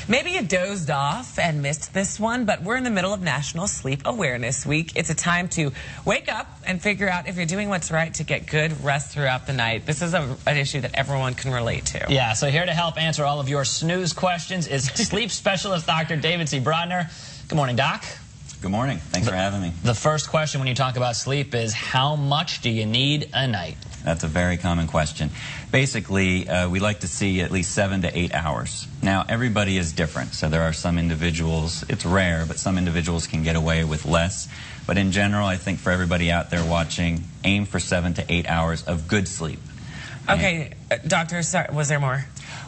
Maybe you dozed off and missed this one, but we're in the middle of National Sleep Awareness Week. It's a time to wake up and figure out if you're doing what's right to get good rest throughout the night. This is an issue that everyone can relate to. Yeah, so here to help answer all of your snooze questions is sleep specialist Dr. David C. Brodner. Good morning, Doc. Good morning. Thanks for having me. The first question when you talk about sleep is, how much do you need a night? That's a very common question. Basically, we like to see at least 7 to 8 hours. Now, everybody is different, so there are some individuals, it's rare, but some individuals can get away with less. But in general, I think for everybody out there watching, aim for 7 to 8 hours of good sleep. Okay, doctor, sorry, was there more?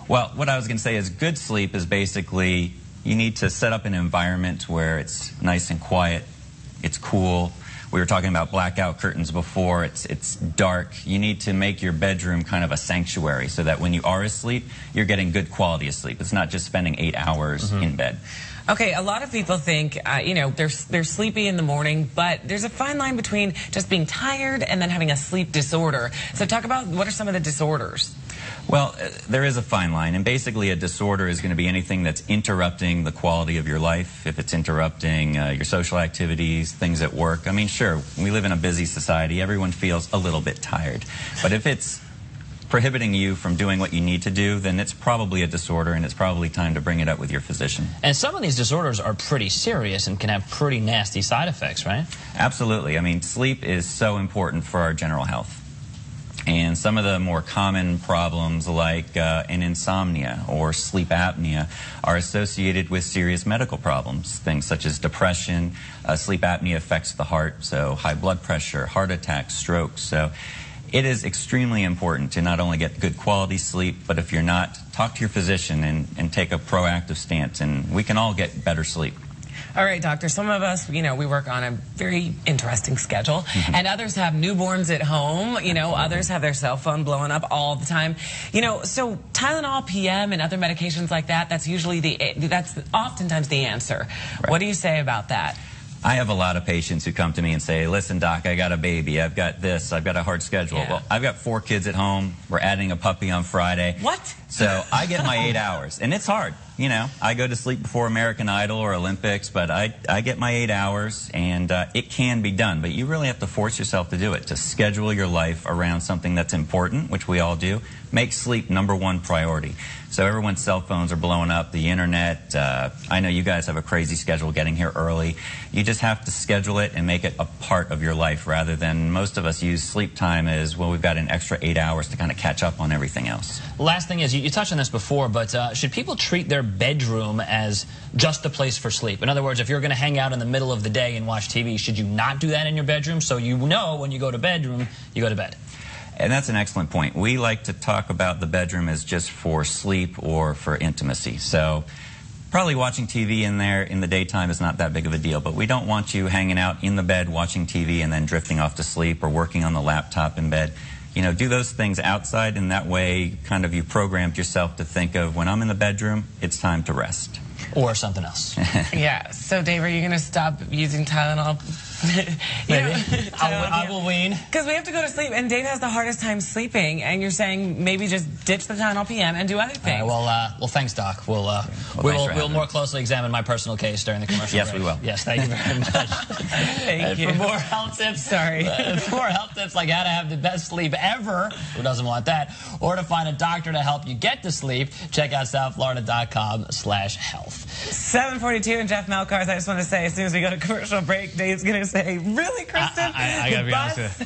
Well, what I was going to say is good sleep is basically you need to set up an environment where it's nice and quiet, it's cool. We were talking about blackout curtains before. It's dark. You need to make your bedroom kind of a sanctuary so that when you are asleep, you're getting good quality of sleep. It's not just spending 8 hours in bed. Okay, a lot of people think, they're sleepy in the morning, but there's a fine line between just being tired and then having a sleep disorder. So talk about what are some of the disorders? Well, there is a fine line, and basically a disorder is going to be anything that's interrupting the quality of your life. If it's interrupting your social activities, things at work. I mean, sure, we live in a busy society. Everyone feels a little bit tired. But if it's prohibiting you from doing what you need to do, then it's probably a disorder, and it's probably time to bring it up with your physician. And some of these disorders are pretty serious and can have pretty nasty side effects, right? Absolutely. I mean, sleep is so important for our general health. And some of the more common problems like an insomnia or sleep apnea are associated with serious medical problems. Things such as depression, sleep apnea affects the heart, so high blood pressure, heart attacks, strokes. So it is extremely important to not only get good quality sleep, but if you're not, talk to your physician and take a proactive stance, and we can all get better sleep. All right, doctor, some of us, we work on a very interesting schedule, and others have newborns at home, others have their cell phone blowing up all the time. So Tylenol PM and other medications like that, that's oftentimes the answer. Right. What do you say about that? I have a lot of patients who come to me and say, listen, doc, I got a baby, I've got this, I've got a hard schedule. Yeah. Well, I've got 4 kids at home, we're adding a puppy on Friday. What? So I get my 8 hours, and it's hard. I go to sleep before American Idol or Olympics, but I get my 8 hours, and it can be done. But you really have to force yourself to do it, to schedule your life around something that's important, which we all do. Make sleep #1 priority. So everyone's cell phones are blowing up, the internet. I know you guys have a crazy schedule getting here early. You just have to schedule it and make it a part of your life rather than most of us use sleep time as, well, we've got an extra 8 hours to kind of catch up on everything else. Last thing is, you touched on this before, but should people treat their bedroom as just a place for sleep? In other words, if you're going to hang out in the middle of the day and watch TV, should you not do that in your bedroom so you know when you go to bedroom, you go to bed? And that's an excellent point. We like to talk about the bedroom as just for sleep or for intimacy. So probably watching TV in there in the daytime is not that big of a deal, but we don't want you hanging out in the bed watching TV and then drifting off to sleep or working on the laptop in bed. Do those things outside, and that way kind of you programmed yourself to think of, when I'm in the bedroom, it's time to rest. Or something else. Yeah. So, Dave, are you going to stop using Tylenol? Maybe. I will wean. Because we have to go to sleep, and Dave has the hardest time sleeping, and you're saying maybe just ditch the Tylenol PM and do other things. Well, thanks, Doc. We'll more closely examine my personal case during the commercial break. Yes, we will. Yes, thank you very much. Thank you. For more health tips, for more health tips like how to have the best sleep ever, who doesn't want that, or to find a doctor to help you get to sleep, check out southflorida.com/health. 7:42 and Jeff Malcars. I just want to say, as soon as we go to commercial break, Dave's going to say, really, Kristen? I got to be honest with you.